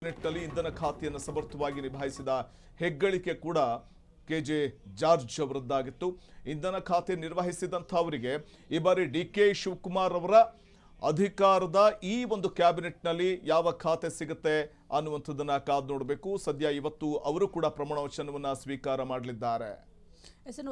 ನಿಟ್ಟಿನಲ್ಲಿ ಇಂಧನ ಖಾತೆಯನ್ನು ಸಮರ್ಥವಾಗಿ ನಿಭಾಯಿಸಿದ ಹೆಗ್ಗಳಿಕೆ ಕೂಡ ಕೆಜೆ ಜಾರ್ಜ್ ಅವರದ್ದಾಗಿತ್ತು. ಇಂಧನ ಖಾತೆ ನಿರ್ವಹಿಸಿದಂಥವರಿಗೆ ಈ ಬಾರಿ ಡಿಕೆ ಶಿವಕುಮಾರ್ ಅವರ ಅಧಿಕಾರದ ಈ ಒಂದು ಕ್ಯಾಬಿನೆಟ್ನಲ್ಲಿ ಯಾವ ಖಾತೆ ಸಿಗುತ್ತೆ ಅನ್ನುವಂಥದ್ದನ್ನ ಕಾದು ನೋಡಬೇಕು. ಸದ್ಯ ಇವತ್ತು ಅವರು ಕೂಡ ಪ್ರಮಾಣ ವಚನವನ್ನ ಸ್ವೀಕಾರ ಮಾಡಲಿದ್ದಾರೆ.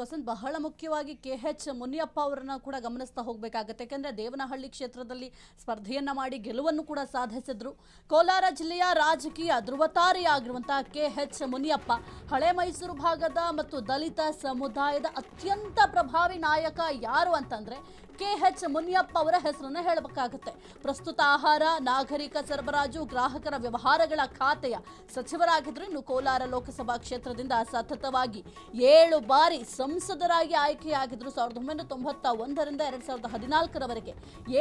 ವಸಂತ್, ಬಹಳ ಮುಖ್ಯವಾಗಿ KH ಮುನಿಯಪ್ಪ ಅವರನ್ನ ಕೂಡ ಗಮನಿಸ್ತಾ ಹೋಗಬೇಕಾಗುತ್ತೆ. ಯಾಕೆಂದರೆ ದೇವನಹಳ್ಳಿ ಕ್ಷೇತ್ರದಲ್ಲಿ ಸ್ಪರ್ಧೆಯನ್ನ ಮಾಡಿ ಗೆಲುವನ್ನು ಕೂಡ ಸಾಧಿಸಿದ್ರು. ಕೋಲಾರ ಜಿಲ್ಲೆಯ ರಾಜಕೀಯ ಧ್ರುವತಾರೆಯಾಗಿರುವಂತಹ KH ಮುನಿಯಪ್ಪ ಹಳೆ ಮೈಸೂರು ಭಾಗದ ಮತ್ತು ದಲಿತ ಸಮುದಾಯದ ಅತ್ಯಂತ ಪ್ರಭಾವಿ ನಾಯಕ ಯಾರು ಅಂತಂದ್ರೆ KH ಮುನಿಯಪ್ಪ ಅವರ ಹೆಸರನ್ನು ಹೇಳಬೇಕಾಗುತ್ತೆ. ಪ್ರಸ್ತುತ ಆಹಾರ, ನಾಗರಿಕ ಸರಬರಾಜು, ಗ್ರಾಹಕರ ವ್ಯವಹಾರಗಳ ಖಾತೆಯ ಸಚಿವರಾಗಿದ್ರು. ಇನ್ನು ಕೋಲಾರ ಲೋಕಸಭಾ ಕ್ಷೇತ್ರದಿಂದ ಸತತವಾಗಿ 7 ಬಾರಿ ಸಂಸದರಾಗಿ ಆಯ್ಕೆಯಾಗಿದ್ರು. 1991ರಿಂದ 2014ರವರೆಗೆ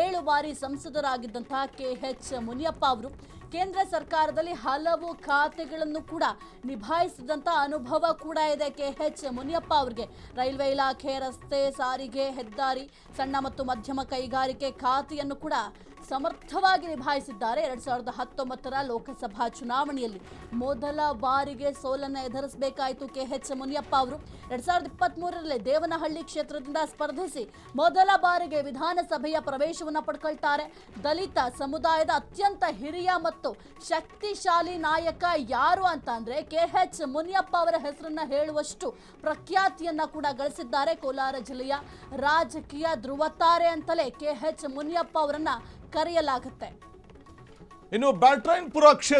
7 ಬಾರಿ ಸಂಸದರಾಗಿದ್ದಂತಹ KH ಮುನಿಯಪ್ಪ ಅವರು ಕೇಂದ್ರ ಸರ್ಕಾರದಲ್ಲಿ ಹಲವು ಖಾತೆಗಳನ್ನು ಕೂಡ ನಿಭಾಯಿಸಿದಂಥ ಅನುಭವ ಕೂಡ ಇದೆ KH ಮುನಿಯಪ್ಪ ಅವರಿಗೆ. ರೈಲ್ವೆ ಇಲಾಖೆ, ರಸ್ತೆ ಸಾರಿಗೆ, ಹೆದ್ದಾರಿ, ಸಣ್ಣ ಮತ್ತು ಮಧ್ಯಮ ಕೈಗಾರಿಕೆ ಖಾತೆಯನ್ನು ಕೂಡ ಸಮರ್ಥವಾಗಿ ನಿಭಾಯಿಸಿದ್ದಾರೆ. 2019ರ ಲೋಕಸಭಾ ಚುನಾವಣೆಯಲ್ಲಿ ಮೊದಲ ಬಾರಿಗೆ ಸೋಲನ್ನು ಎದುರಿಸಬೇಕಾಯಿತು KH ಮುನಿಯಪ್ಪ ಅವರು. 2023ರಲ್ಲಿ ದೇವನಹಳ್ಳಿ ಕ್ಷೇತ್ರದಿಂದ ಸ್ಪರ್ಧಿಸಿ ಮೊದಲ ಬಾರಿಗೆ ವಿಧಾನಸಭೆಯ ಪ್ರವೇಶವನ್ನು ಪಡ್ಕೊಳ್ತಾರೆ. ದಲಿತ ಸಮುದಾಯದ ಅತ್ಯಂತ ಹಿರಿಯ ಮತ್ತು ಶಕ್ತಿಶಾಲಿ ನಾಯಕ ಯಾರು ಅಂತ ಅಂದ್ರೆ KH ಮುನಿಯಪ್ಪ ಅವರ ಹೆಸರನ್ನ ಹೇಳುವಷ್ಟು ಪ್ರಖ್ಯಾತಿಯನ್ನ ಕೂಡ ಗಳಿಸಿದ್ದಾರೆ. ಕೋಲಾರ ಜಿಲ್ಲೆಯ ರಾಜಕೀಯ ಧ್ರುವತಾರೆ ಅಂತಲೇ KH ಮುನಿಯಪ್ಪ ಅವರನ್ನ ಕರೆಯಲಾಗುತ್ತೆ. ಇನ್ನು ಬ್ಯಾಟರಾಯನಪುರ ಕ್ಷೇತ್ರ